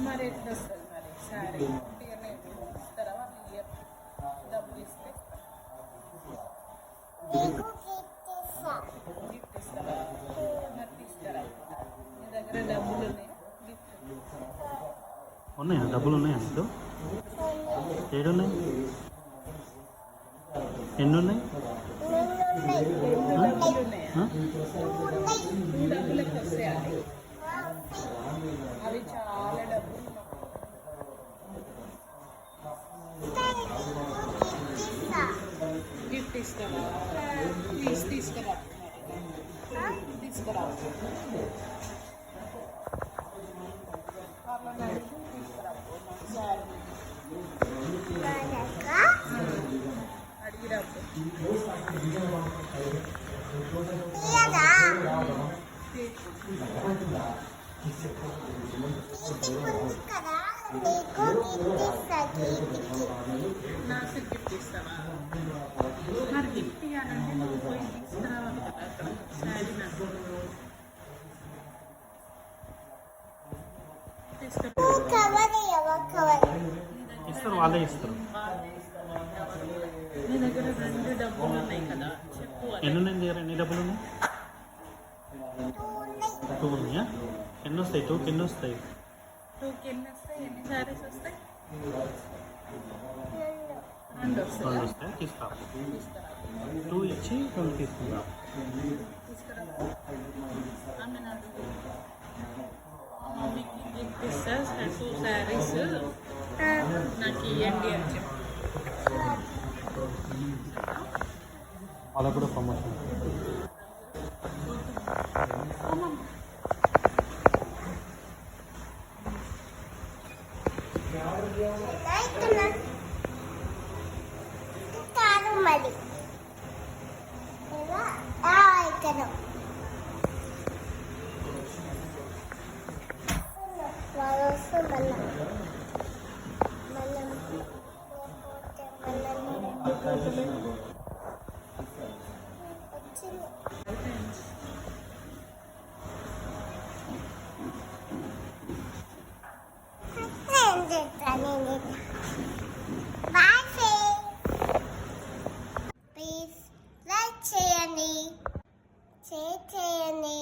మరి ఎట్లా వస్తుంది మరి సారీ ఇస్తారా వాళ్ళు డబ్బులు ఇస్తే గిఫ్ట్ ఇస్తారా మరి తీస్తారా మీ దగ్గర డబ్బులు ఉన్నాయా గిఫ్ట్ ఉన్నాయా? డబ్బులు ఉన్నాయా మీకు? ఏడున్నాయి? ఎన్ని ఉన్నాయి? డబ్బులకు వస్తాయా? అవి చాలా డబ్బులు గిఫ్ట్ ఇస్తారా? తీసుకురా తీసుకురా అడిగిరాపు నాకు గిఫ్ట్ ఇస్తావా? మరి గిఫ్ట్ ఇవ్వాలంటే నువ్వు పోయి తీసుకురావాలి కదా అక్కడ శారీ నాకు ఇస్తారు, వాళ్ళే ఇస్తారు. నీ దగ్గర 2 డబ్బులు ఉన్నాయి కదా, చెప్పు. ఎన్ని ఉన్నాయి దగ్గర? ఎన్ని డబ్బులు ఉన్నాయి? 2 ఉన్నాయా? ఎన్ని వస్తాయి? 2కి ఎన్ని వస్తాయి? 2కి ఎన్ని వస్తాయి? ఎన్ని శారీస్ వస్తాయి? 2 వస్తాయి. తీసుకురా. 2 ఇచ్చి 2 తీసుకుంటా. తీసుకురా. ఆమె నాకు మమ్మీకి గిఫ్ట్ ఇస్తా 2 శారీస్ నాకు ఇవ్వండి అని చెప్పి వాళ్ళకు కూడా ప్రమోషన్. ప్లీజ్ లైక్ చేయండి, షేర్ చేయండి,